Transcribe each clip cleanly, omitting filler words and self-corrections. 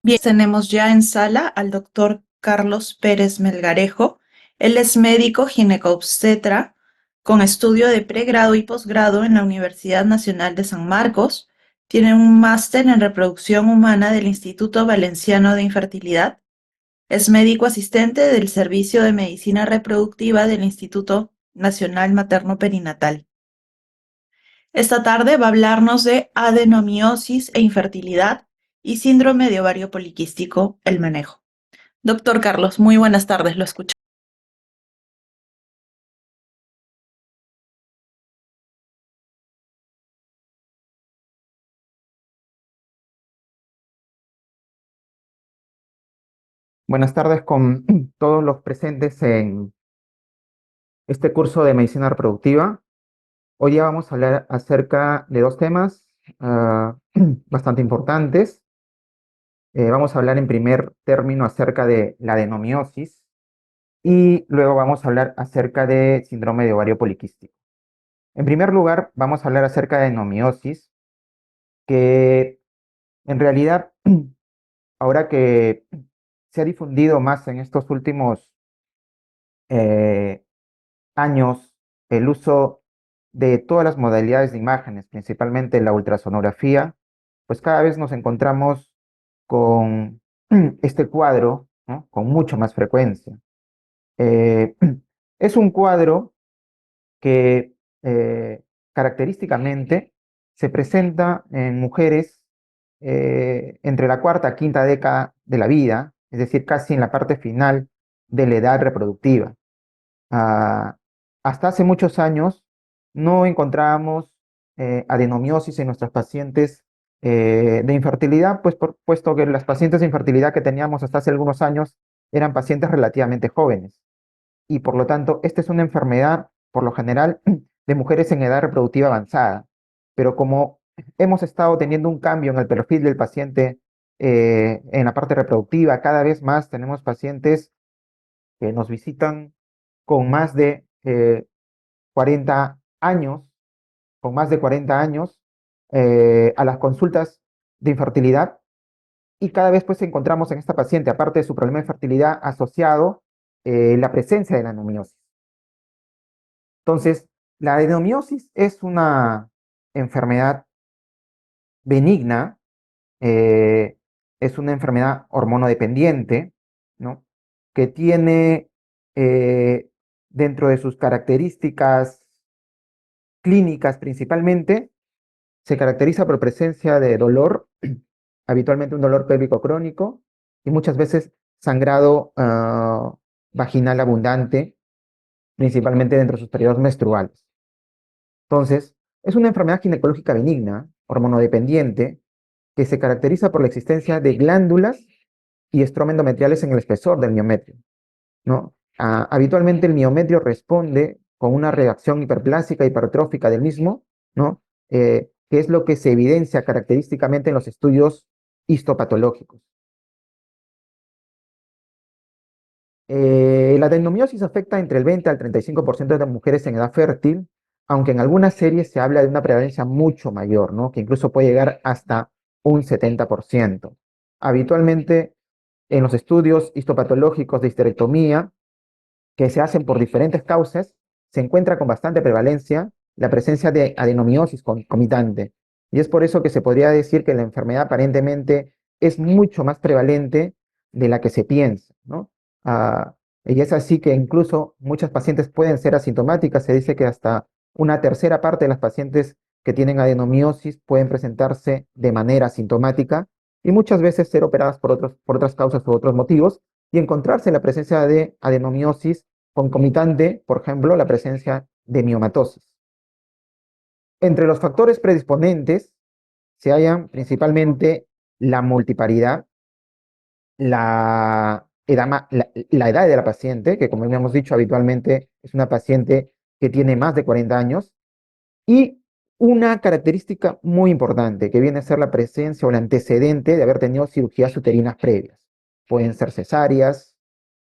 Bien, tenemos ya en sala al doctor Carlos Pérez Melgarejo. Él es médico ginecobstetra con estudio de pregrado y posgrado en la Universidad Nacional de San Marcos. Tiene un máster en reproducción humana del Instituto Valenciano de Infertilidad. Es médico asistente del Servicio de Medicina Reproductiva del Instituto Nacional Materno Perinatal. Esta tarde va a hablarnos de adenomiosis e infertilidad y síndrome de ovario poliquístico, el manejo. Doctor Carlos, muy buenas tardes, lo escucho. Buenas tardes con todos los presentes en este curso de medicina reproductiva. Hoy ya vamos a hablar acerca de dos temas bastante importantes. Vamos a hablar en primer término acerca de la adenomiosis y luego vamos a hablar acerca de síndrome de ovario poliquístico. En primer lugar, vamos a hablar acerca de adenomiosis, que en realidad, ahora que se ha difundido más en estos últimos eh, años el uso de todas las modalidades de imágenes, principalmente la ultrasonografía, pues cada vez nos encontramos con este cuadro, ¿no?, con mucho más frecuencia. Eh, es un cuadro que característicamente se presenta en mujeres entre la cuarta y quinta década de la vida, es decir, casi en la parte final de la edad reproductiva. Ah, hasta hace muchos años no encontrábamos adenomiosis en nuestras pacientes de infertilidad, pues puesto que las pacientes de infertilidad que teníamos hasta hace algunos años eran pacientes relativamente jóvenes. Y por lo tanto, esta es una enfermedad, por lo general, de mujeres en edad reproductiva avanzada. Pero como hemos estado teniendo un cambio en el perfil del paciente en la parte reproductiva, cada vez más tenemos pacientes que nos visitan con más de 40 años, con más de 40 años, a las consultas de infertilidad, y cada vez pues encontramos en esta paciente, aparte de su problema de fertilidad asociado, la presencia de la adenomiosis. Entonces, la adenomiosis es una enfermedad benigna, eh, es una enfermedad hormonodependiente, ¿no?, que tiene eh, dentro de sus características clínicas principalmente, se caracteriza por presencia de dolor, habitualmente un dolor pélvico crónico, y muchas veces sangrado vaginal abundante, principalmente dentro de sus periodos menstruales. Entonces, es una enfermedad ginecológica benigna, hormonodependiente, que se caracteriza por la existencia de glándulas y estrómenos endometriales en el espesor del miometrio, ¿no? Habitualmente el miometrio responde con una reacción hiperplásica, hipertrófica del mismo, ¿no? Que es lo que se evidencia característicamente en los estudios histopatológicos. La adenomiosis afecta entre el 20 al 35% de las mujeres en edad fértil, aunque en algunas series se habla de una prevalencia mucho mayor, ¿no?, que incluso puede llegar hasta un 70%. Habitualmente en los estudios histopatológicos de histerectomía, que se hacen por diferentes causas, se encuentra con bastante prevalencia la presencia de adenomiosis concomitante. Y es por eso que se podría decir que la enfermedad aparentemente es mucho más prevalente de la que se piensa, ¿no? Ah, y es así que incluso muchas pacientes pueden ser asintomáticas. Se dice que hasta una tercera parte de las pacientes que tienen adenomiosis pueden presentarse de manera asintomática y muchas veces ser operadas por otras causas u otros motivos y encontrarse la presencia de adenomiosis concomitante, por ejemplo, la presencia de miomatosis. Entre los factores predisponentes se hallan principalmente la multiparidad, la edad de la paciente, que como hemos dicho habitualmente es una paciente que tiene más de 40 años, y una característica muy importante que viene a ser la presencia o el antecedente de haber tenido cirugías uterinas previas. Pueden ser cesáreas,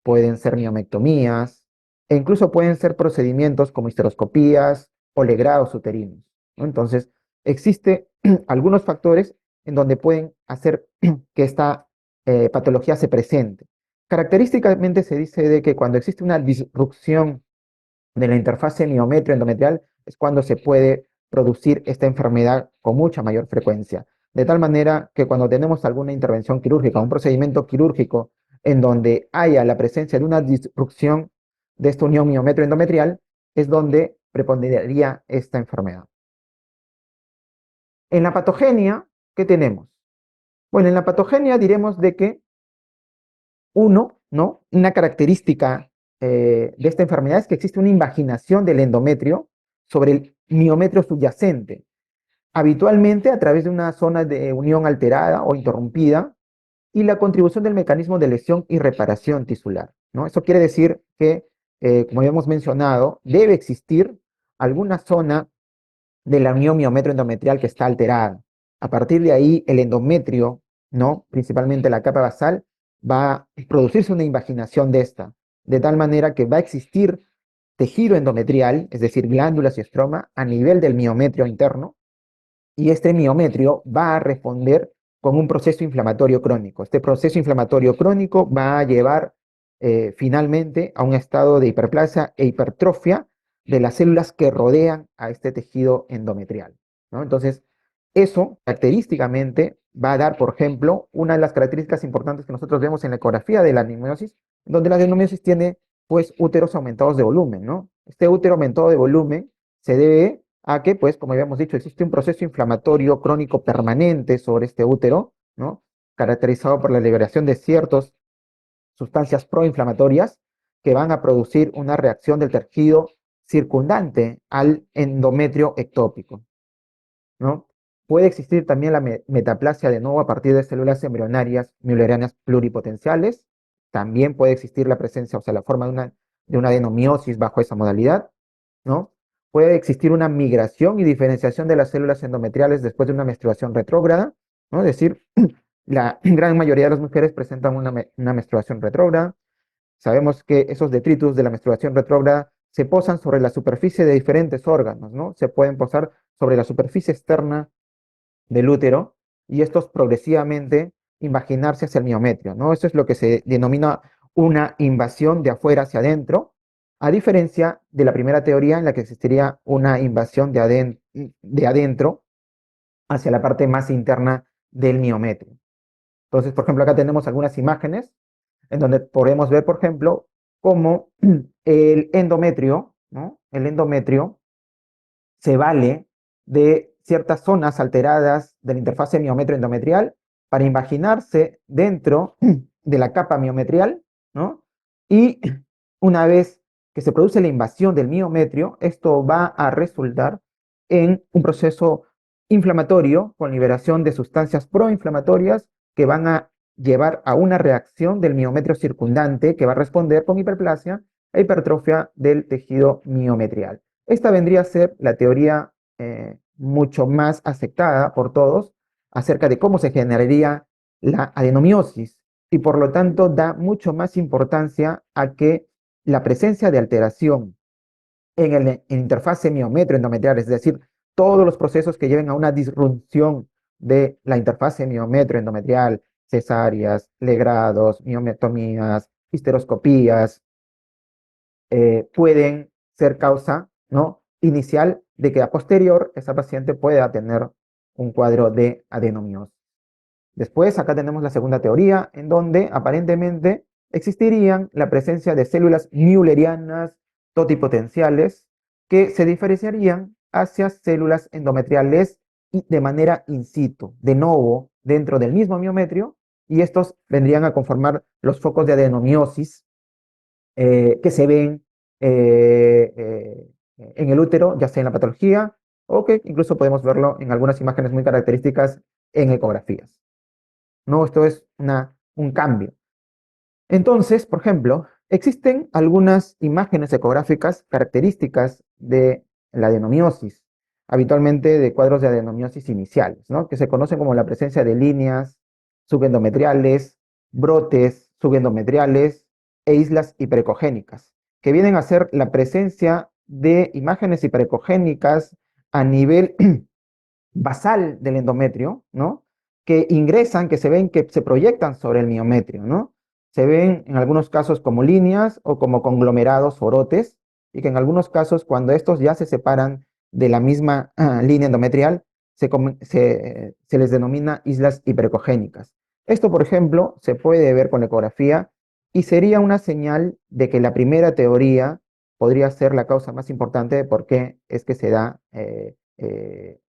pueden ser miomectomías, e incluso pueden ser procedimientos como histeroscopías o legrados uterinos, ¿no? Entonces, existe algunos factores en donde pueden hacer que esta patología se presente. Característicamente se dice de que cuando existe una disrupción de la interfase miometrio-endometrial es cuando se puede producir esta enfermedad con mucha mayor frecuencia. De tal manera que cuando tenemos alguna intervención quirúrgica, un procedimiento quirúrgico en donde haya la presencia de una disrupción de esta unión miometrio-endometrial, es donde preponderaría esta enfermedad. En la patogenia, ¿qué tenemos? Bueno, en la patogenia diremos de que ¿no? Una característica de esta enfermedad es que existe una invaginación del endometrio sobre el miometrio subyacente, habitualmente a través de una zona de unión alterada o interrumpida, y la contribución del mecanismo de lesión y reparación tisular, ¿no? Eso quiere decir que, como habíamos mencionado, debe existir alguna zona de la unión miometrio-endometrial que está alterada. A partir de ahí, el endometrio, ¿no? Principalmente la capa basal, va a producirse una invaginación de esta, de tal manera que va a existir tejido endometrial, es decir, glándulas y estroma, a nivel del miometrio interno, y este miometrio va a responder con un proceso inflamatorio crónico. Este proceso inflamatorio crónico va a llevar finalmente a un estado de hiperplasia e hipertrofia de las células que rodean a este tejido endometrial, ¿no? Entonces, eso característicamente va a dar, por ejemplo, una de las características importantes que nosotros vemos en la ecografía de la adenomiosis, donde la adenomiosis tiene, pues, úteros aumentados de volumen, ¿no? Este útero aumentado de volumen se debe a que, pues, como habíamos dicho, existe un proceso inflamatorio crónico permanente sobre este útero, ¿no? Caracterizado por la liberación de ciertas sustancias proinflamatorias que van a producir una reacción del tejido circundante al endometrio ectópico, ¿no? Puede existir también la metaplasia de nuevo a partir de células embrionarias müllerianas pluripotenciales. También puede existir la presencia, o sea, la forma de una adenomiosis bajo esa modalidad, ¿no? Puede existir una migración y diferenciación de las células endometriales después de una menstruación retrógrada, ¿no? Es decir, la gran mayoría de las mujeres presentan una menstruación retrógrada. Sabemos que esos detritus de la menstruación retrógrada se posan sobre la superficie de diferentes órganos, ¿no? Se pueden posar sobre la superficie externa del útero y estos progresivamente invaginarse hacia el miometrio, ¿no? Eso es lo que se denomina una invasión de afuera hacia adentro, a diferencia de la primera teoría en la que existiría una invasión de adentro hacia la parte más interna del miometrio. Entonces, por ejemplo, acá tenemos algunas imágenes en donde podemos ver, por ejemplo, cómo el endometrio, ¿no? El endometrio se vale de ciertas zonas alteradas de la interfase miometrio-endometrial para invaginarse dentro de la capa miometrial, ¿no? Y una vez que se produce la invasión del miometrio, esto va a resultar en un proceso inflamatorio con liberación de sustancias proinflamatorias que van a llevar a una reacción del miometrio circundante que va a responder con hiperplasia e hipertrofia del tejido miometrial. Esta vendría a ser la teoría mucho más aceptada por todos acerca de cómo se generaría la adenomiosis y por lo tanto da mucho más importancia a que la presencia de alteración en interfase miometrio-endometrial, es decir, todos los procesos que lleven a una disrupción de la interfase miometrio-endometrial, cesáreas, legrados, miometomías, histeroscopías, pueden ser causa, ¿no? Inicial de que a posterior esa paciente pueda tener un cuadro de adenomiosis. Después, acá tenemos la segunda teoría, en donde aparentemente existirían la presencia de células müllerianas totipotenciales que se diferenciarían hacia células endometriales y de manera in situ, de novo, dentro del mismo miometrio, y estos vendrían a conformar los focos de adenomiosis que se ven en el útero, ya sea en la patología, o que incluso podemos verlo en algunas imágenes muy características en ecografías. No, esto es un cambio. Entonces, por ejemplo, existen algunas imágenes ecográficas características de la adenomiosis, habitualmente de cuadros de adenomiosis iniciales, ¿no? Que se conocen como la presencia de líneas subendometriales, brotes subendometriales e islas hiperecogénicas, que vienen a ser la presencia de imágenes hiperecogénicas a nivel basal del endometrio, ¿no? que ingresan, que se ven, que se proyectan sobre el miometrio, ¿no? Se ven en algunos casos como líneas o como conglomerados o brotes, y que en algunos casos, cuando estos ya se separan de la misma línea endometrial, se les denomina islas hiperecogénicas. Esto, por ejemplo, se puede ver con ecografía y sería una señal de que la primera teoría podría ser la causa más importante de por qué es que se da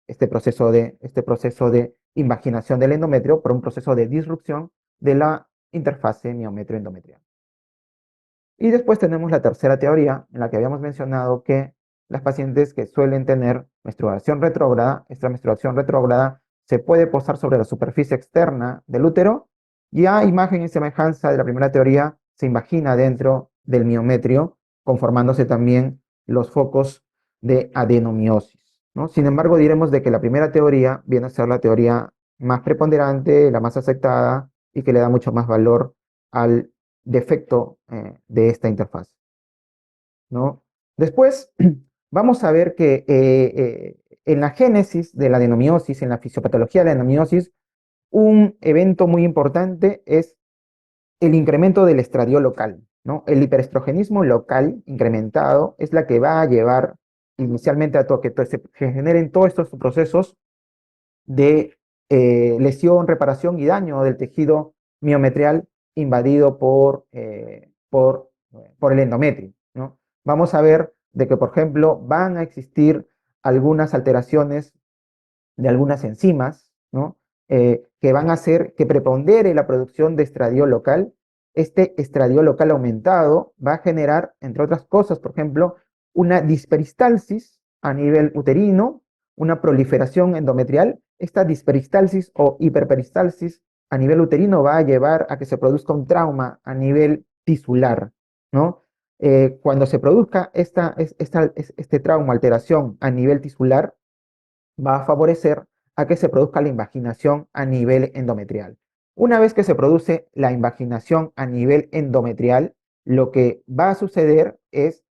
este proceso de invaginación del endometrio por un proceso de disrupción de la interfase miometrio-endometrial. Y después tenemos la tercera teoría, en la que habíamos mencionado que las pacientes que suelen tener menstruación retrógrada, esta menstruación retrógrada se puede posar sobre la superficie externa del útero y a imagen y semejanza de la primera teoría se imagina dentro del miometrio, conformándose también los focos de adenomiosis, ¿no? Sin embargo, diremos de que la primera teoría viene a ser la teoría más preponderante, la más aceptada y que le da mucho más valor al defecto de esta interfaz, ¿no? Después vamos a ver que en la génesis de la adenomiosis, en la fisiopatología de la adenomiosis, un evento muy importante es el incremento del estradiol local, ¿no? El hiperestrogenismo local incrementado es la que va a llevar inicialmente a que se generen todos estos procesos de lesión, reparación y daño del tejido miometrial invadido por el endometrio, ¿no? Vamos a ver de que, por ejemplo, van a existir algunas alteraciones de algunas enzimas, ¿no? Que van a hacer que prepondere la producción de estradiol local. Este estradiol local aumentado va a generar, entre otras cosas, por ejemplo, una disperistalsis a nivel uterino, una proliferación endometrial. Esta disperistalsis o hiperperistalsis a nivel uterino va a llevar a que se produzca un trauma a nivel tisular, ¿no? Cuando se produzca este trauma, alteración a nivel tisular, va a favorecer a que se produzca la invaginación a nivel endometrial. Una vez que se produce la invaginación a nivel endometrial, lo que va a suceder es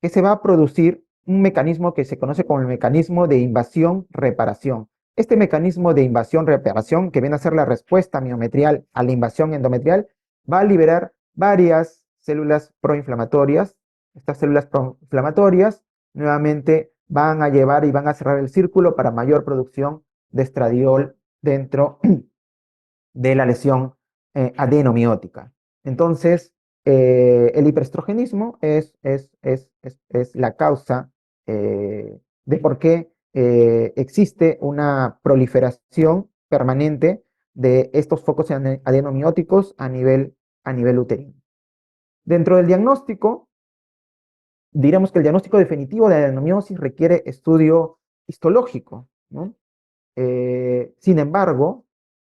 que se va a producir un mecanismo que se conoce como el mecanismo de invasión-reparación. Este mecanismo de invasión-reparación, que viene a ser la respuesta miometrial a la invasión endometrial, va a liberar varias células proinflamatorias. Estas células proinflamatorias nuevamente van a llevar y van a cerrar el círculo para mayor producción de estradiol dentro de la lesión adenomiótica. Entonces, el hiperestrogenismo es la causa de por qué existe una proliferación permanente de estos focos adenomióticos a nivel uterino. Dentro del diagnóstico, diremos que el diagnóstico definitivo de adenomiosis requiere estudio histológico, ¿no? Sin embargo,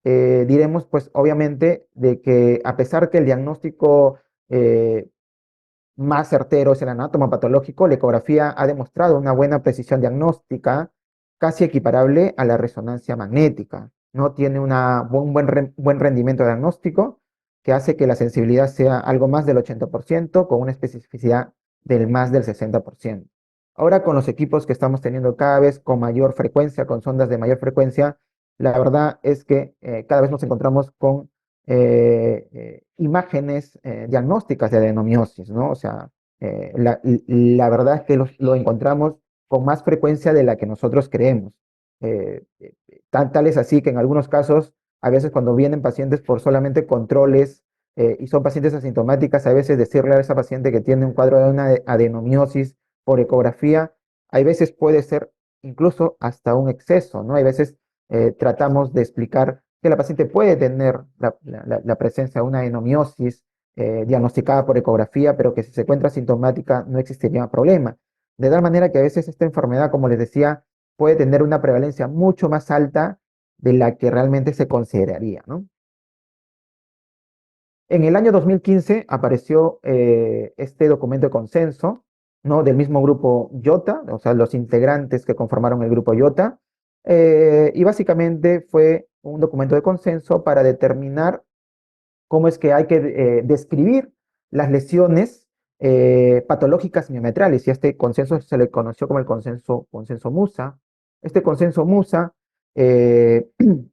diremos, pues, obviamente, de que a pesar que el diagnóstico más certero es el anatomopatológico, la ecografía ha demostrado una buena precisión diagnóstica, casi equiparable a la resonancia magnética, ¿no? Tiene un buen rendimiento diagnóstico que hace que la sensibilidad sea algo más del 80%, con una especificidad del más del 60%. Ahora con los equipos que estamos teniendo cada vez con mayor frecuencia, con sondas de mayor frecuencia, la verdad es que cada vez nos encontramos con imágenes diagnósticas de adenomiosis, ¿no? O sea, la verdad es que lo encontramos con más frecuencia de la que nosotros creemos. Eh, eh, tal es así que en algunos casos, a veces cuando vienen pacientes por solamente controles y son pacientes asintomáticas, a veces decirle a esa paciente que tiene un cuadro de una adenomiosis por ecografía, hay veces puede ser incluso hasta un exceso, ¿no? Hay veces tratamos de explicar que la paciente puede tener la presencia de una adenomiosis diagnosticada por ecografía, pero que si se encuentra sintomática no existiría problema. De tal manera que a veces esta enfermedad, como les decía, puede tener una prevalencia mucho más alta de la que realmente se consideraría, ¿no? En el año 2015 apareció este documento de consenso, ¿no? Del mismo grupo IOTA, o sea, los integrantes que conformaron el grupo IOTA, y básicamente fue un documento de consenso para determinar cómo es que hay que describir las lesiones patológicas miometrales, y a este consenso se le conoció como el consenso MUSA. Este consenso MUSA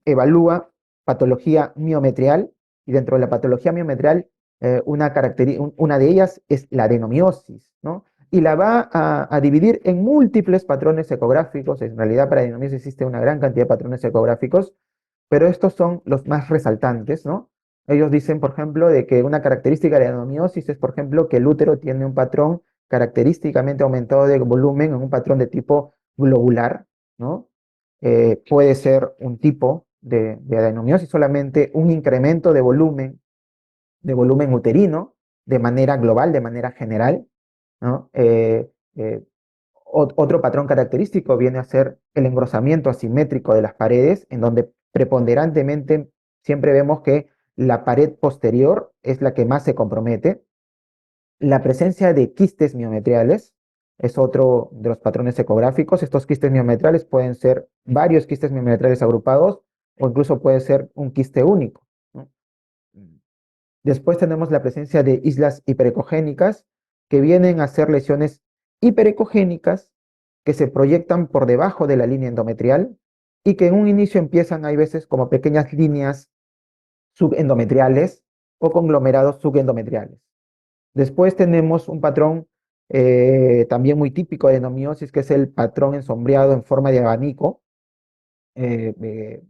evalúa patología miometrial, y dentro de la patología miometrial, una de ellas es la adenomiosis, ¿no? Y la va a dividir en múltiples patrones ecográficos. En realidad, para adenomiosis existe una gran cantidad de patrones ecográficos, pero estos son los más resaltantes, ¿no? Ellos dicen, por ejemplo, de que una característica de la adenomiosis es, por ejemplo, que el útero tiene un patrón característicamente aumentado de volumen en un patrón de tipo globular, ¿no? Puede ser un tipo de adenomiosis, solamente un incremento de volumen uterino, de manera global, de manera general, ¿no? Otro patrón característico viene a ser el engrosamiento asimétrico de las paredes, en donde preponderantemente siempre vemos que la pared posterior es la que más se compromete. La presencia de quistes miometriales es otro de los patrones ecográficos. Estos quistes miometriales pueden ser varios quistes miometriales agrupados o incluso puede ser un quiste único, ¿no? Después tenemos la presencia de islas hiperecogénicas, que vienen a ser lesiones hiperecogénicas que se proyectan por debajo de la línea endometrial y que en un inicio empiezan, hay veces, como pequeñas líneas subendometriales o conglomerados subendometriales. Después tenemos un patrón también muy típico de endometriosis, que es el patrón ensombreado en forma de abanico, eh, eh,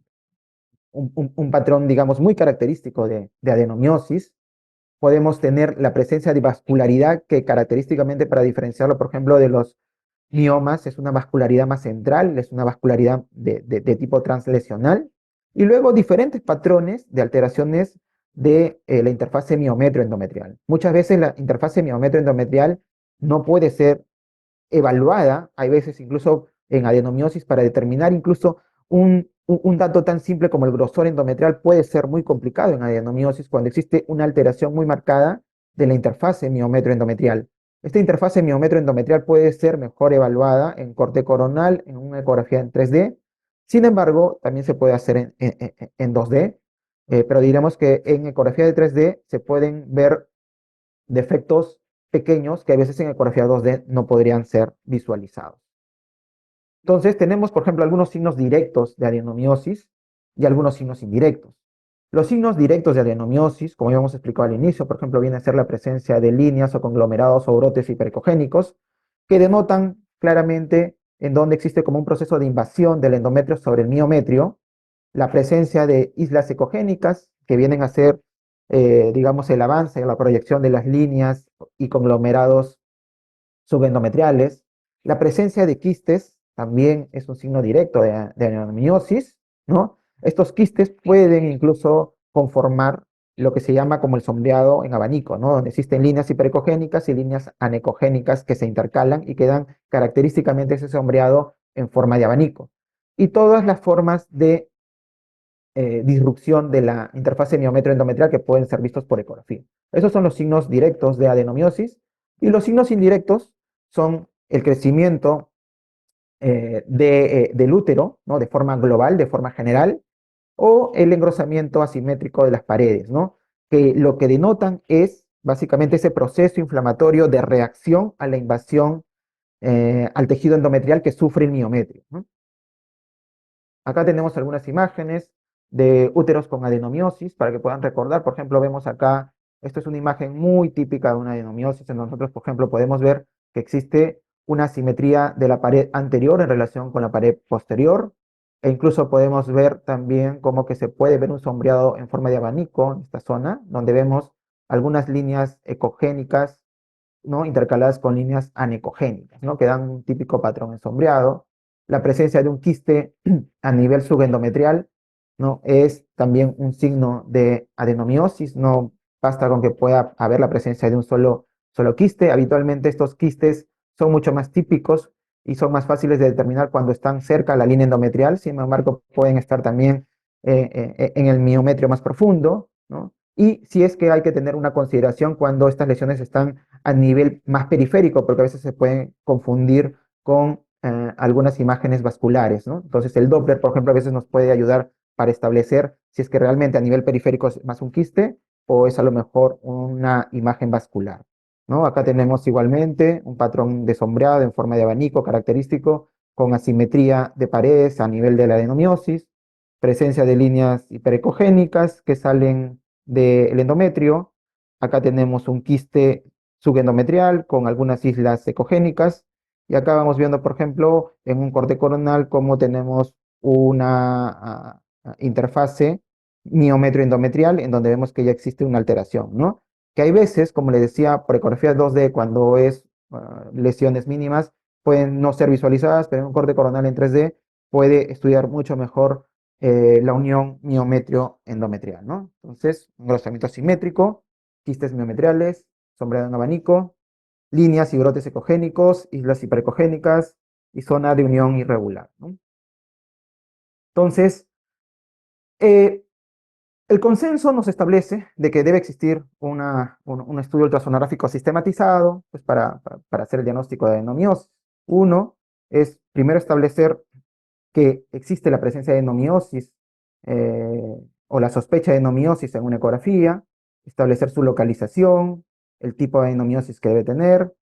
un patrón, digamos, muy característico de adenomiosis. Podemos tener la presencia de vascularidad que característicamente, para diferenciarlo, por ejemplo, de los miomas, es una vascularidad más central, es una vascularidad de tipo translesional. Y luego diferentes patrones de alteraciones de la interfase miometrio-endometrial. Muchas veces la interfase miometrio-endometrial no puede ser evaluada, hay veces incluso en adenomiosis, para determinar incluso un dato tan simple como el grosor endometrial puede ser muy complicado en adenomiosis cuando existe una alteración muy marcada de la interfase miometrio-endometrial. Esta interfase miometrio-endometrial puede ser mejor evaluada en corte coronal, en una ecografía en 3D. Sin embargo, también se puede hacer en 2D, pero diremos que en ecografía de 3D se pueden ver defectos pequeños que a veces en ecografía 2D no podrían ser visualizados. Entonces tenemos, por ejemplo, algunos signos directos de adenomiosis y algunos signos indirectos. Los signos directos de adenomiosis, como ya hemos explicado al inicio, por ejemplo, viene a ser la presencia de líneas o conglomerados o brotes hiperecogénicos que denotan claramente en donde existe como un proceso de invasión del endometrio sobre el miometrio, la presencia de islas ecogénicas que vienen a ser, digamos, el avance en la proyección de las líneas y conglomerados subendometriales. La presencia de quistes también es un signo directo de adenomiosis, ¿no? Estos quistes pueden incluso conformar lo que se llama como el sombreado en abanico, ¿no? Donde existen líneas hiperecogénicas y líneas anecogénicas que se intercalan y quedan característicamente ese sombreado en forma de abanico. Y todas las formas de disrupción de la interfase miometrio-endometrial que pueden ser vistos por ecografía. Esos son los signos directos de adenomiosis, y los signos indirectos son el crecimiento del útero, ¿no? De forma global, de forma general, o el engrosamiento asimétrico de las paredes, ¿no? Que lo que denotan es básicamente ese proceso inflamatorio de reacción a la invasión al tejido endometrial que sufre el miometrio, ¿no? Acá tenemos algunas imágenes de úteros con adenomiosis para que puedan recordar. Por ejemplo, vemos acá, esto es una imagen muy típica de una adenomiosis, en donde nosotros, por ejemplo, podemos ver que existe una asimetría de la pared anterior en relación con la pared posterior, e incluso podemos ver también cómo que se puede ver un sombreado en forma de abanico en esta zona, donde vemos algunas líneas ecogénicas, ¿no? Intercaladas con líneas anecogénicas, ¿no? Que dan un típico patrón ensombreado. La presencia de un quiste a nivel subendometrial, ¿no? Es también un signo de adenomiosis. No basta con que pueda haber la presencia de un solo quiste. Habitualmente estos quistes son mucho más típicos y son más fáciles de determinar cuando están cerca a la línea endometrial. Sin embargo, pueden estar también en el miometrio más profundo, ¿no? Y si es que hay que tener una consideración cuando estas lesiones están a nivel más periférico, porque a veces se pueden confundir con algunas imágenes vasculares, ¿no? Entonces el Doppler, por ejemplo, a veces nos puede ayudar para establecer si es que realmente a nivel periférico es más un quiste o es a lo mejor una imagen vascular, ¿no? Acá tenemos igualmente un patrón de sombreado en forma de abanico característico con asimetría de paredes a nivel de la adenomiosis. presencia de líneas hiperecogénicas que salen del endometrio. Acá tenemos un quiste subendometrial con algunas islas ecogénicas. Y acá vamos viendo, por ejemplo, en un corte coronal, cómo tenemos una interfase miometrio-endometrial en donde vemos que ya existe una alteración, ¿no? Que hay veces, como le decía, por ecografía 2D, cuando es lesiones mínimas, pueden no ser visualizadas, pero en un corte coronal en 3D puede estudiar mucho mejor la unión miometrio-endometrial, ¿no? Entonces, engrosamiento simétrico, quistes miometriales, sombreado en abanico, líneas y brotes ecogénicos, islas hiperecogénicas y zona de unión irregular, ¿no? Entonces, eh, el consenso nos establece de que debe existir un estudio ultrasonográfico sistematizado pues para hacer el diagnóstico de adenomiosis. Uno es primero establecer que existe la presencia de endomiosis o la sospecha de endomiosis en una ecografía, establecer su localización, el tipo de endomiosis que debe tener,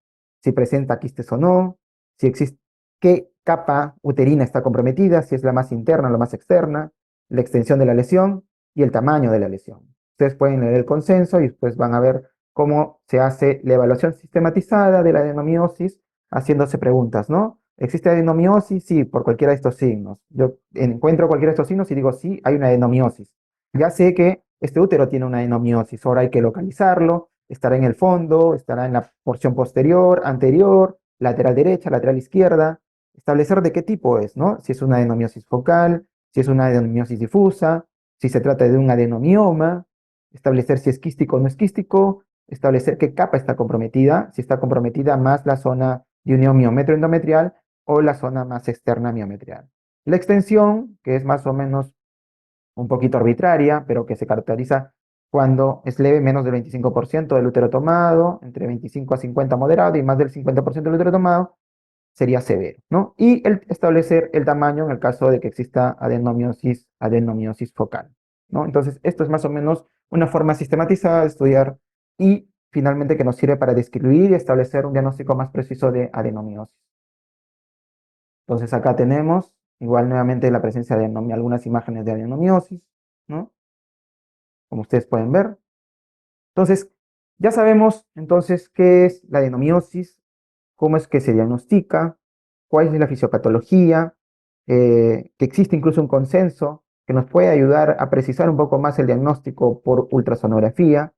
si presenta quistes o no, si existe, qué capa uterina está comprometida, si es la más interna o la más externa, la extensión de la lesión y el tamaño de la lesión. Ustedes pueden leer el consenso y después van a ver cómo se hace la evaluación sistematizada de la adenomiosis haciéndose preguntas, ¿no? ¿Existe adenomiosis? Sí, por cualquiera de estos signos. Yo encuentro cualquiera de estos signos y digo, sí, hay una adenomiosis. Ya sé que este útero tiene una adenomiosis, ahora hay que localizarlo, estará en el fondo, estará en la porción posterior, anterior, lateral derecha, lateral izquierda, establecer de qué tipo es, ¿no? Si es una adenomiosis focal, si es una adenomiosis difusa, si se trata de un adenomioma, establecer si es quístico o no es quístico, establecer qué capa está comprometida, si está comprometida más la zona de unión miometrio-endometrial o la zona más externa miometrial. La extensión, que es más o menos un poquito arbitraria, pero que se caracteriza cuando es leve, menos del 25% del útero tomado, entre 25 a 50 moderado y más del 50% del útero tomado, sería severo, ¿no? Y establecer el tamaño en el caso de que exista adenomiosis focal, ¿no? Entonces, esto es más o menos una forma sistematizada de estudiar y finalmente que nos sirve para describir y establecer un diagnóstico más preciso de adenomiosis. Entonces, acá tenemos igual nuevamente la presencia de algunas imágenes de adenomiosis, ¿no? Como ustedes pueden ver. Entonces, ya sabemos entonces qué es la adenomiosis, cómo es que se diagnostica, cuál es la fisiopatología, que existe incluso un consenso que nos puede ayudar a precisar un poco más el diagnóstico por ultrasonografía.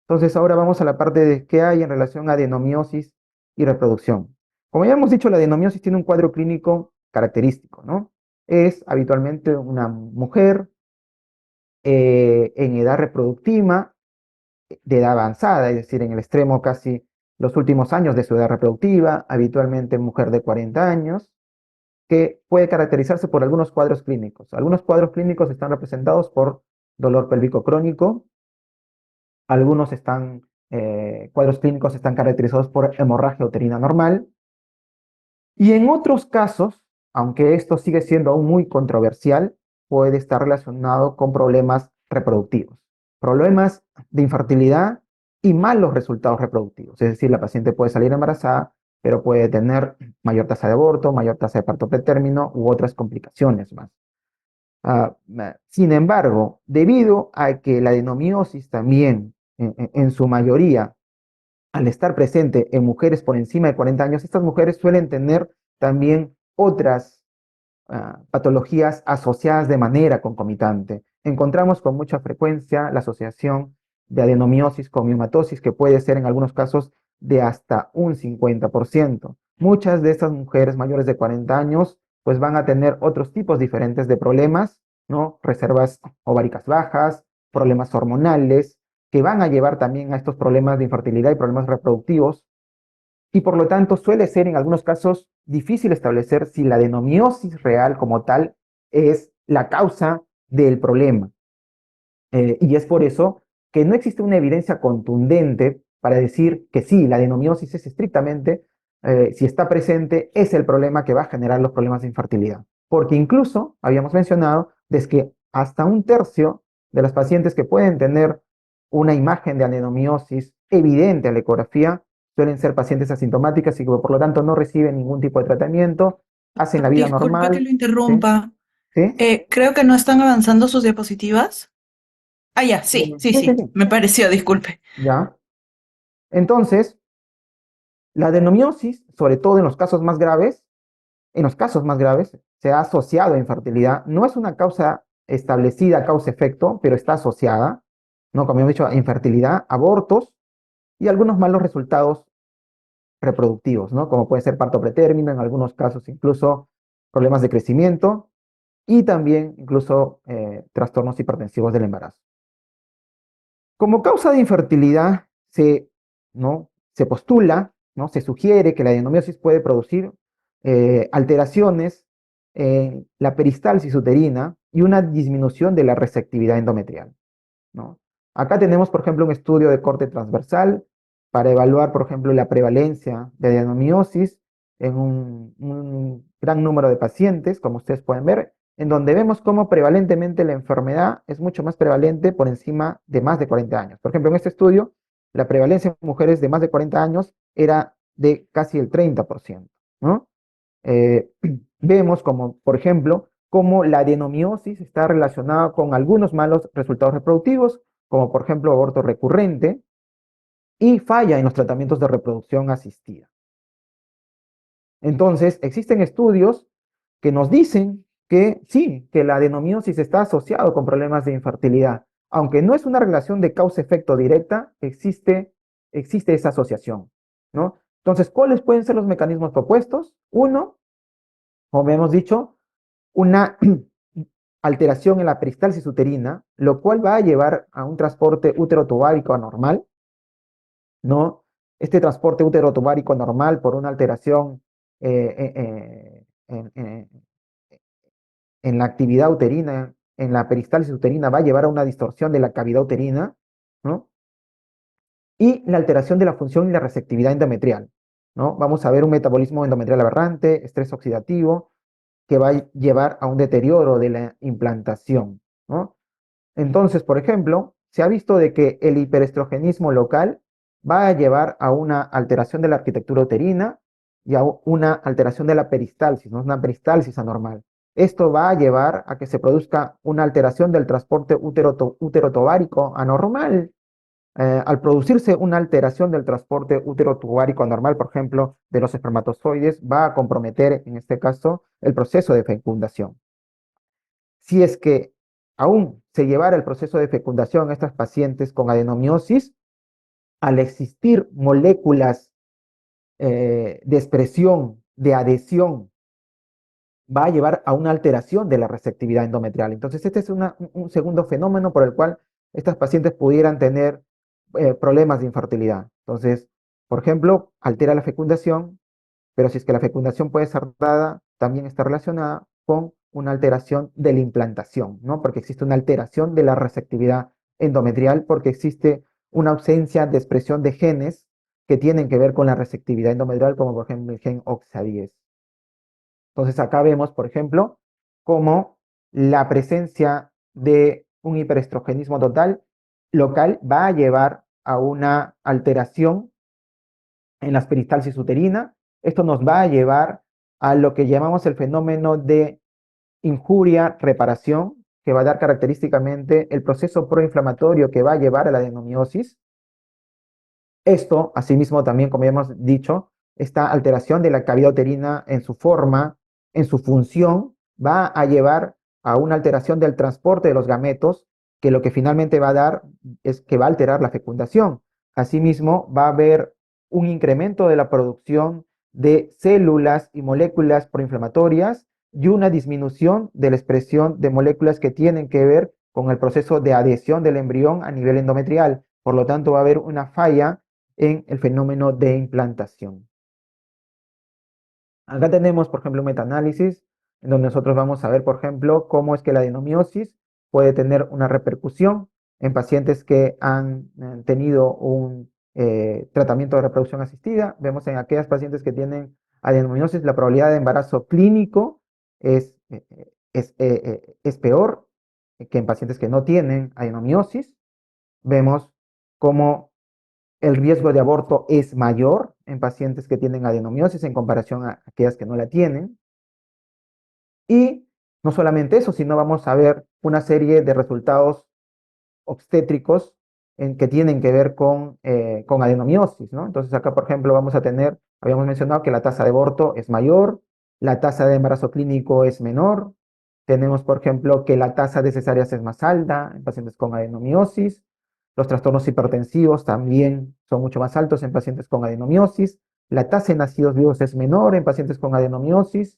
Entonces ahora vamos a la parte de qué hay en relación a adenomiosis y reproducción. Como ya hemos dicho, la adenomiosis tiene un cuadro clínico característico, ¿no? Es habitualmente una mujer en edad reproductiva, de edad avanzada, es decir, en el extremo casi los últimos años de su edad reproductiva, habitualmente mujer de 40 años, que puede caracterizarse por algunos cuadros clínicos. Algunos cuadros clínicos están representados por dolor pélvico crónico, algunos cuadros clínicos están caracterizados por hemorragia uterina normal, y en otros casos, aunque esto sigue siendo aún muy controversial, puede estar relacionado con problemas reproductivos, problemas de infertilidad y malos resultados reproductivos. Es decir, la paciente puede salir embarazada, pero puede tener mayor tasa de aborto, mayor tasa de parto pretérmino u otras complicaciones más. Sin embargo, debido a que la adenomiosis también, en su mayoría, al estar presente en mujeres por encima de 40 años, estas mujeres suelen tener también otras patologías asociadas de manera concomitante. Encontramos con mucha frecuencia la asociación de adenomiosis con miomatosis, que puede ser en algunos casos de hasta un 50%. Muchas de estas mujeres mayores de 40 años pues van a tener otros tipos diferentes de problemas, ¿no? Reservas ováricas bajas, problemas hormonales, que van a llevar también a estos problemas de infertilidad y problemas reproductivos, y por lo tanto suele ser en algunos casos difícil establecer si la adenomiosis real como tal es la causa del problema. Y es por eso que no existe una evidencia contundente para decir que sí, la adenomiosis es estrictamente, si está presente, es el problema que va a generar los problemas de infertilidad. Porque incluso habíamos mencionado desde que hasta un tercio de las pacientes que pueden tener una imagen de adenomiosis evidente a la ecografía suelen ser pacientes asintomáticas y que por lo tanto no reciben ningún tipo de tratamiento, hacen la vida Disculpe que normal, lo ¿sí? interrumpa. ¿Sí? Creo que no están avanzando sus diapositivas. Ah, ya, sí, sí, Sí, sí, sí. sí. Me pareció, disculpe. Ya. Entonces, la adenomiosis, sobre todo en los casos más graves, se ha asociado a infertilidad. No es una causa establecida, causa-efecto, pero está asociada, ¿no? Como hemos dicho, a infertilidad, abortos y algunos malos resultados reproductivos, ¿no? Como puede ser parto pretérmino, en algunos casos incluso problemas de crecimiento y también incluso trastornos hipertensivos del embarazo. Como causa de infertilidad ¿no? se postula, ¿no? Se sugiere que la adenomiosis puede producir alteraciones en la peristalsis uterina y una disminución de la resectividad endometrial, ¿no? Acá tenemos, por ejemplo, un estudio de corte transversal para evaluar, por ejemplo, la prevalencia de adenomiosis en un gran número de pacientes, como ustedes pueden ver, en donde vemos cómo prevalentemente la enfermedad es mucho más prevalente por encima de más de 40 años. Por ejemplo, en este estudio, la prevalencia en mujeres de más de 40 años era de casi el 30%, ¿no? eh, Vemos como, por ejemplo, cómo la adenomiosis está relacionada con algunos malos resultados reproductivos, como por ejemplo aborto recurrente y falla en los tratamientos de reproducción asistida. Entonces, existen estudios que nos dicen que sí, que la adenomiosis está asociado con problemas de infertilidad. Aunque no es una relación de causa-efecto directa, existe esa asociación, ¿no? Entonces, ¿cuáles pueden ser los mecanismos propuestos? Uno, como hemos dicho, una alteración en la peristalsis uterina, lo cual va a llevar a un transporte útero-tubárico anormal, ¿no? Este transporte útero-tubárico anormal por una alteración en la actividad uterina, en la peristalsis uterina, va a llevar a una distorsión de la cavidad uterina, ¿no? Y la alteración de la función y la receptividad endometrial, ¿no? Vamos a ver un metabolismo endometrial aberrante, estrés oxidativo, que va a llevar a un deterioro de la implantación, ¿no? Entonces, por ejemplo, se ha visto de que el hiperestrogenismo local va a llevar a una alteración de la arquitectura uterina y a una alteración de la peristalsis, ¿no? Una peristalsis anormal. Esto va a llevar a que se produzca una alteración del transporte útero-tubárico anormal. Al producirse una alteración del transporte útero-tubárico anormal, por ejemplo, de los espermatozoides, va a comprometer, en este caso, el proceso de fecundación. Si es que aún se llevara el proceso de fecundación a estas pacientes con adenomiosis, al existir moléculas de expresión, de adhesión, va a llevar a una alteración de la receptividad endometrial. Entonces, este es un segundo fenómeno por el cual estas pacientes pudieran tener problemas de infertilidad. Entonces, por ejemplo, altera la fecundación, pero si es que la fecundación puede ser dada, también está relacionada con una alteración de la implantación, ¿no? Porque existe una alteración de la receptividad endometrial, porque existe una ausencia de expresión de genes que tienen que ver con la receptividad endometrial, como por ejemplo el gen OXA10. Entonces acá vemos, por ejemplo, cómo la presencia de un hiperestrogenismo total local va a llevar a una alteración en la peristalsis uterina. Esto nos va a llevar a lo que llamamos el fenómeno de injuria-reparación, que va a dar característicamente el proceso proinflamatorio que va a llevar a la adenomiosis. Esto, asimismo, también, como ya hemos dicho, esta alteración de la cavidad uterina en su forma, en su función, va a llevar a una alteración del transporte de los gametos, que lo que finalmente va a dar es que va a alterar la fecundación. Asimismo, va a haber un incremento de la producción de células y moléculas proinflamatorias y una disminución de la expresión de moléculas que tienen que ver con el proceso de adhesión del embrión a nivel endometrial. Por lo tanto, va a haber una falla en el fenómeno de implantación. Acá tenemos, por ejemplo, un metaanálisis en donde nosotros vamos a ver, por ejemplo, cómo es que la adenomiosis puede tener una repercusión en pacientes que han tenido un tratamiento de reproducción asistida. Vemos en aquellas pacientes que tienen adenomiosis, la probabilidad de embarazo clínico es peor que en pacientes que no tienen adenomiosis. Vemos cómo el riesgo de aborto es mayor en pacientes que tienen adenomiosis en comparación a aquellas que no la tienen. Y No solamente eso, sino vamos a ver una serie de resultados obstétricos que tienen que ver con adenomiosis, ¿no? Entonces acá, por ejemplo, vamos a tener, habíamos mencionado que la tasa de aborto es mayor, la tasa de embarazo clínico es menor, tenemos, por ejemplo, que la tasa de cesáreas es más alta en pacientes con adenomiosis, los trastornos hipertensivos también son mucho más altos en pacientes con adenomiosis, la tasa de nacidos vivos es menor en pacientes con adenomiosis,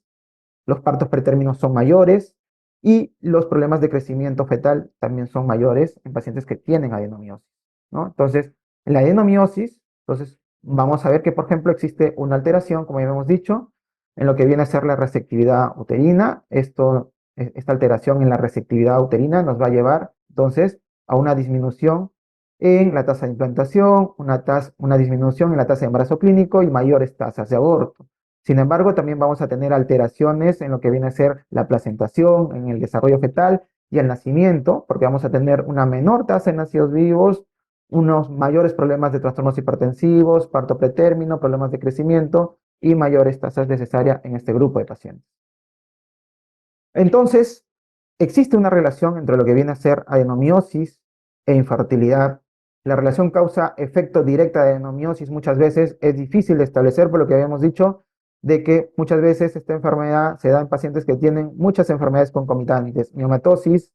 los partos pretérminos son mayores y los problemas de crecimiento fetal también son mayores en pacientes que tienen adenomiosis, ¿no? Entonces, en la adenomiosis, entonces vamos a ver que, por ejemplo, existe una alteración, como ya hemos dicho, en lo que viene a ser la receptividad uterina. Esta alteración en la receptividad uterina nos va a llevar, entonces, a una disminución en la tasa de implantación, una disminución en la tasa de embarazo clínico y mayores tasas de aborto. Sin embargo, también vamos a tener alteraciones en lo que viene a ser la placentación, en el desarrollo fetal y el nacimiento, porque vamos a tener una menor tasa de nacidos vivos, unos mayores problemas de trastornos hipertensivos, parto pretérmino, problemas de crecimiento y mayores tasas de cesárea en este grupo de pacientes. Entonces, existe una relación entre lo que viene a ser adenomiosis e infertilidad. La relación causa-efecto directa de adenomiosis muchas veces es difícil de establecer por lo que habíamos dicho, de que muchas veces esta enfermedad se da en pacientes que tienen muchas enfermedades concomitantes, miomatosis,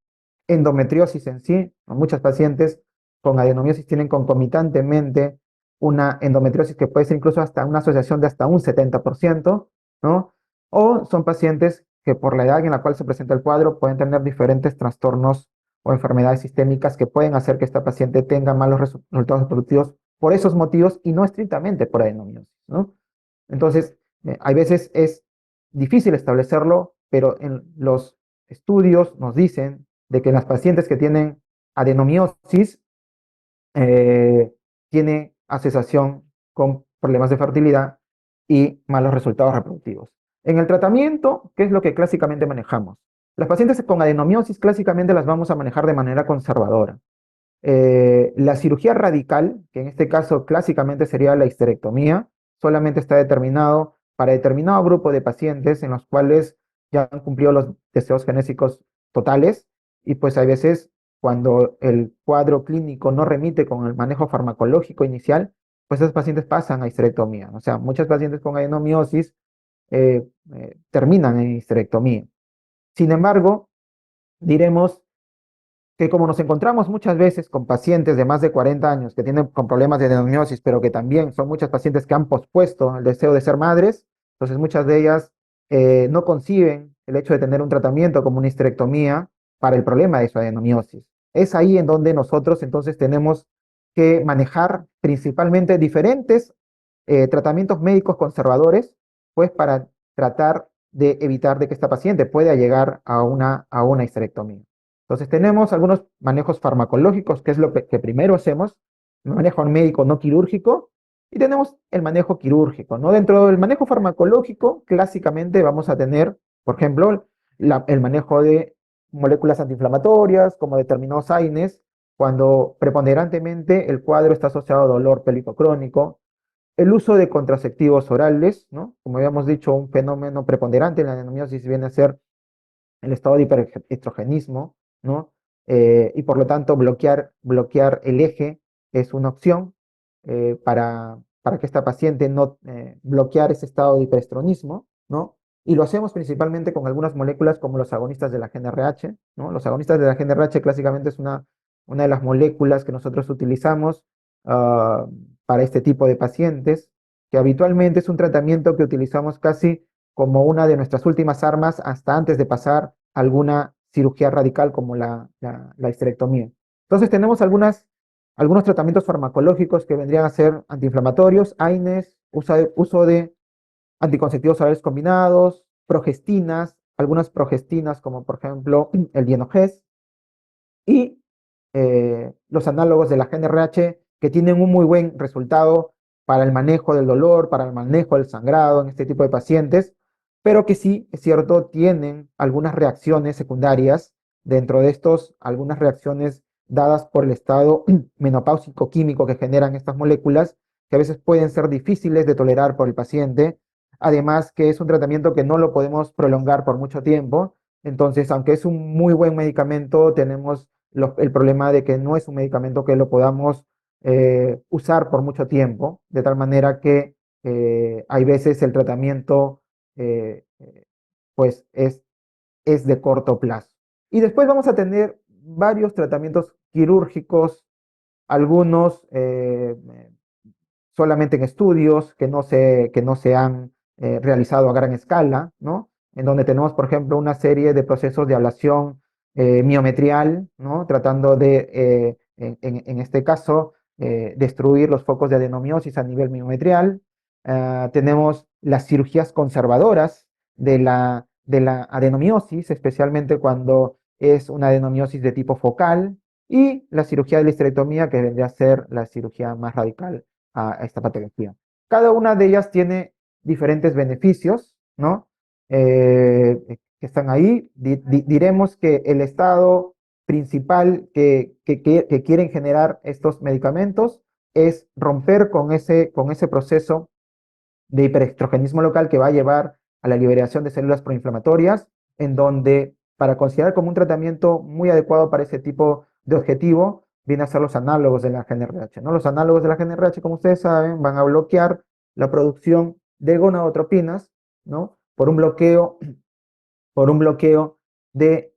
endometriosis en sí, muchos pacientes con adenomiosis tienen concomitantemente una endometriosis que puede ser incluso hasta una asociación de hasta un 70%, ¿no? O son pacientes que por la edad en la cual se presenta el cuadro pueden tener diferentes trastornos o enfermedades sistémicas que pueden hacer que esta paciente tenga malos resultados reproductivos por esos motivos y no estrictamente por adenomiosis, ¿no? Entonces, hay veces es difícil establecerlo, pero en los estudios nos dicen de que en las pacientes que tienen adenomiosis eh, tiene asociación con problemas de fertilidad y malos resultados reproductivos. En el tratamiento, ¿qué es lo que clásicamente manejamos? Las pacientes con adenomiosis clásicamente las vamos a manejar de manera conservadora. La cirugía radical, que en este caso clásicamente sería la histerectomía, solamente está determinado para determinado grupo de pacientes en los cuales ya han cumplido los deseos genésicos totales y pues hay veces cuando el cuadro clínico no remite con el manejo farmacológico inicial, pues esos pacientes pasan a histerectomía. O sea, muchos pacientes con adenomiosis terminan en histerectomía. Sin embargo, diremos que como nos encontramos muchas veces con pacientes de más de 40 años que tienen con problemas de adenomiosis, pero que también son muchas pacientes que han pospuesto el deseo de ser madres, entonces muchas de ellas no conciben el hecho de tener un tratamiento como una histerectomía para el problema de su adenomiosis. Es ahí en donde nosotros entonces tenemos que manejar principalmente diferentes tratamientos médicos conservadores, pues para tratar de evitar de que esta paciente pueda llegar a una histerectomía. Entonces tenemos algunos manejos farmacológicos, que es lo que primero hacemos, el manejo médico no quirúrgico, y tenemos el manejo quirúrgico, ¿no? Dentro del manejo farmacológico, clásicamente vamos a tener, por ejemplo, el manejo de moléculas antiinflamatorias, como determinados AINES, cuando preponderantemente el cuadro está asociado a dolor pélvico crónico, el uso de contraceptivos orales, ¿no? Como habíamos dicho, un fenómeno preponderante en la adenomiosis viene a ser el estado de hiperestrogenismo, ¿no? Y por lo tanto bloquear el eje es una opción para que esta paciente no bloquear ese estado de hiperestronismo, ¿no? Y lo hacemos principalmente con algunas moléculas como los agonistas de la GnRH, ¿no? Los agonistas de la GnRH clásicamente es una de las moléculas que nosotros utilizamos ah, para este tipo de pacientes, que habitualmente es un tratamiento que utilizamos casi como una de nuestras últimas armas hasta antes de pasar a alguna cirugía radical como la histerectomía. Entonces tenemos algunos tratamientos farmacológicos que vendrían a ser antiinflamatorios, AINES, uso de anticonceptivos orales combinados, progestinas, algunas progestinas como por ejemplo el Dienogest, y los análogos de la GnRH que tienen un muy buen resultado para el manejo del dolor, para el manejo del sangrado en este tipo de pacientes, pero que sí, es cierto, tienen algunas reacciones secundarias, dentro de estos, algunas reacciones dadas por el estado menopáusico químico que generan estas moléculas, que a veces pueden ser difíciles de tolerar por el paciente, además que es un tratamiento que no lo podemos prolongar por mucho tiempo, Entonces, aunque es un muy buen medicamento, tenemos el problema de que no es un medicamento que lo podamos usar por mucho tiempo, de tal manera que hay veces el tratamiento pues es de corto plazo. Y después vamos a tener varios tratamientos quirúrgicos, algunos solamente en estudios que no se han realizado a gran escala, ¿no? En donde tenemos, por ejemplo, una serie de procesos de ablación miometrial, ¿no? Tratando de, en este caso, destruir los focos de adenomiosis a nivel miometrial. Tenemos las cirugías conservadoras de la adenomiosis, especialmente cuando es una adenomiosis de tipo focal, y la cirugía de la histerectomía, que vendría a ser la cirugía más radical a esta patología. Cada una de ellas tiene diferentes beneficios, ¿no? Que están ahí. Diremos que el estado principal que quieren generar estos medicamentos es romper con ese proceso de hiperestrogenismo local que va a llevar a la liberación de células proinflamatorias, en donde para considerar como un tratamiento muy adecuado para ese tipo de objetivo, viene a ser los análogos de la GnRH, ¿no? Los análogos de la GnRH, como ustedes saben, van a bloquear la producción de gonadotropinas, ¿no? Por un bloqueo de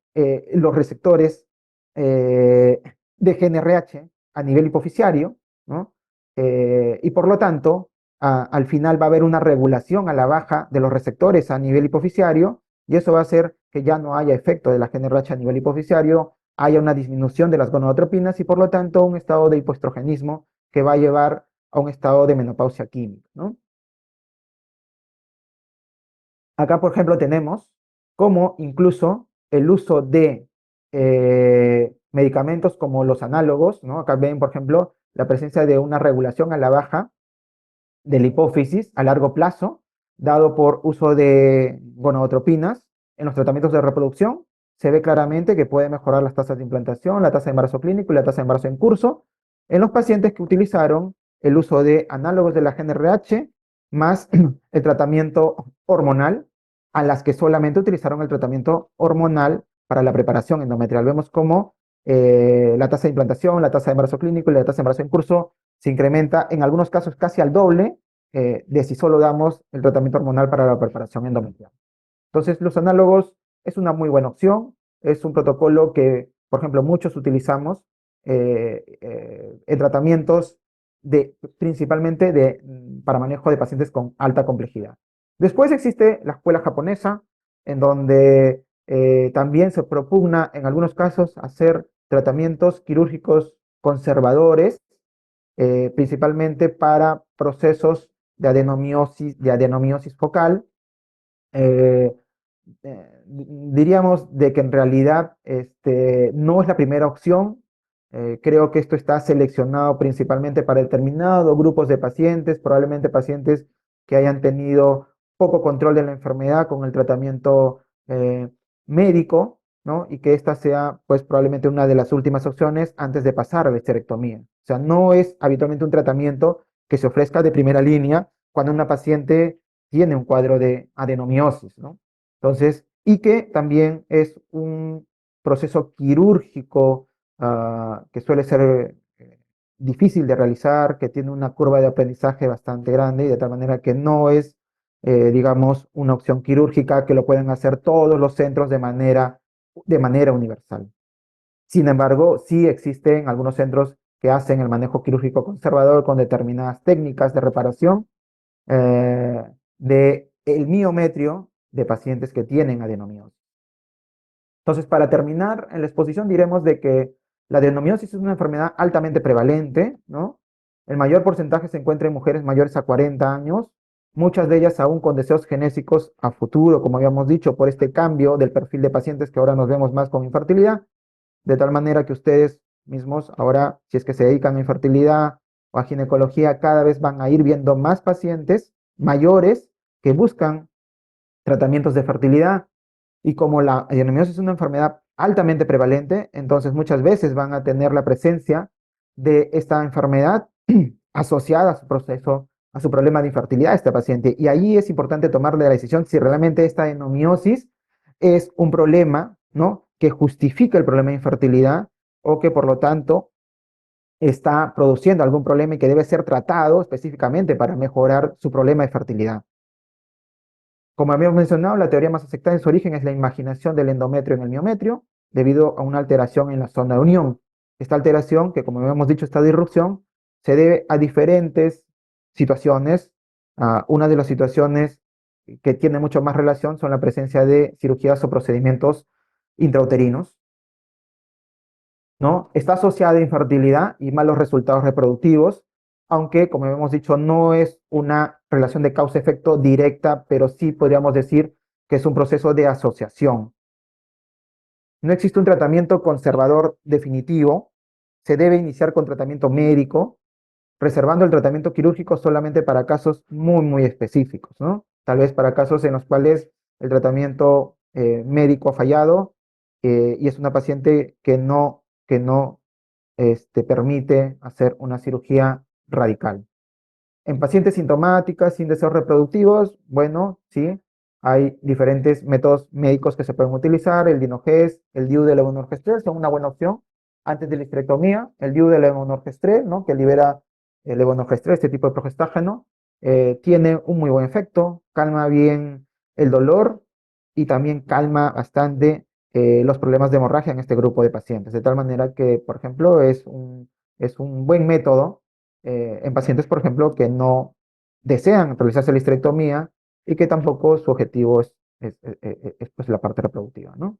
los receptores de GnRH a nivel hipofisiario, ¿no? Y por lo tanto, al final va a haber una regulación a la baja de los receptores a nivel hipofisiario, y eso va a hacer que ya no haya efecto de la GnRH a nivel hipofisiario, haya una disminución de las gonadotropinas y por lo tanto un estado de hipoestrogenismo que va a llevar a un estado de menopausia química, ¿no? Acá, por ejemplo, tenemos cómo incluso el uso de medicamentos como los análogos, ¿no? Acá ven, por ejemplo, la presencia de una regulación a la baja de la hipófisis a largo plazo, dado por uso de gonadotropinas en los tratamientos de reproducción. Se ve claramente que puede mejorar las tasas de implantación, la tasa de embarazo clínico y la tasa de embarazo en curso en los pacientes que utilizaron el uso de análogos de la GnRH más el tratamiento hormonal, a las que solamente utilizaron el tratamiento hormonal para la preparación endometrial. Vemos cómo la tasa de implantación, la tasa de embarazo clínico y la tasa de embarazo en curso se incrementa en algunos casos casi al doble de si solo damos el tratamiento hormonal para la preparación endometrial. Entonces, los análogos es una muy buena opción, es un protocolo que, por ejemplo, muchos utilizamos en tratamientos principalmente para manejo de pacientes con alta complejidad. Después existe la escuela japonesa, en donde también se propugna en algunos casos hacer tratamientos quirúrgicos conservadores, principalmente para procesos de adenomiosis focal. Eh, Diríamos de que en realidad no es la primera opción. Creo que esto está seleccionado principalmente para determinados grupos de pacientes, probablemente pacientes que hayan tenido poco control de la enfermedad con el tratamiento médico, ¿no? Y que esta sea, pues, probablemente una de las últimas opciones antes de pasar a la histerectomía. O sea, no es habitualmente un tratamiento que se ofrezca de primera línea cuando una paciente tiene un cuadro de adenomiosis, ¿no? Entonces, y que también es un proceso quirúrgico que suele ser difícil de realizar, que tiene una curva de aprendizaje bastante grande y de tal manera que no es, digamos, una opción quirúrgica que lo pueden hacer todos los centros de manera universal. Sin embargo, sí existen algunos centros que hacen el manejo quirúrgico conservador con determinadas técnicas de reparación de el miometrio de pacientes que tienen adenomiosis. Entonces, para terminar en la exposición diremos de que la adenomiosis es una enfermedad altamente prevalente, ¿no? El mayor porcentaje se encuentra en mujeres mayores a 40 años, muchas de ellas aún con deseos genéticos a futuro, como habíamos dicho, por este cambio del perfil de pacientes que ahora nos vemos más con infertilidad, de tal manera que ustedes mismos ahora, si es que se dedican a infertilidad o a ginecología, cada vez van a ir viendo más pacientes mayores que buscan tratamientos de fertilidad. Y como la adenomiosis es una enfermedad altamente prevalente, entonces muchas veces van a tener la presencia de esta enfermedad asociada a su proceso, a su problema de infertilidad de este paciente. Y ahí es importante tomar la decisión si realmente esta adenomiosis es un problema, ¿no?, que justifica el problema de infertilidad o que por lo tanto está produciendo algún problema y que debe ser tratado específicamente para mejorar su problema de fertilidad. Como habíamos mencionado, la teoría más aceptada en su origen es la imaginación del endometrio en el miometrio, debido a una alteración en la zona de unión. Esta alteración, que como habíamos dicho, esta disrupción, se debe a diferentes situaciones. Una de las situaciones que tiene mucho más relación son la presencia de cirugías o procedimientos intrauterinos, ¿no? Está asociada a infertilidad y malos resultados reproductivos, aunque, como hemos dicho, no es una relación de causa-efecto directa, pero sí podríamos decir que es un proceso de asociación. No existe un tratamiento conservador definitivo, se debe iniciar con tratamiento médico, reservando el tratamiento quirúrgico solamente para casos muy, muy específicos, ¿no? Tal vez para casos en los cuales el tratamiento médico ha fallado y es una paciente que no permite hacer una cirugía radical. En pacientes sintomáticas sin deseos reproductivos, bueno, sí, hay diferentes métodos médicos que se pueden utilizar. El Dinogest, el DIU de levonorgestrel son una buena opción antes de la histerectomía. El DIU de levonorgestrel, ¿no?, que libera el levonorgestrel, este tipo de progestágeno, tiene un muy buen efecto, calma bien el dolor y también calma bastante los problemas de hemorragia en este grupo de pacientes. De tal manera que, por ejemplo, es un buen método en pacientes, por ejemplo, que no desean realizarse la histerectomía y que tampoco su objetivo es pues, la parte reproductiva, ¿no?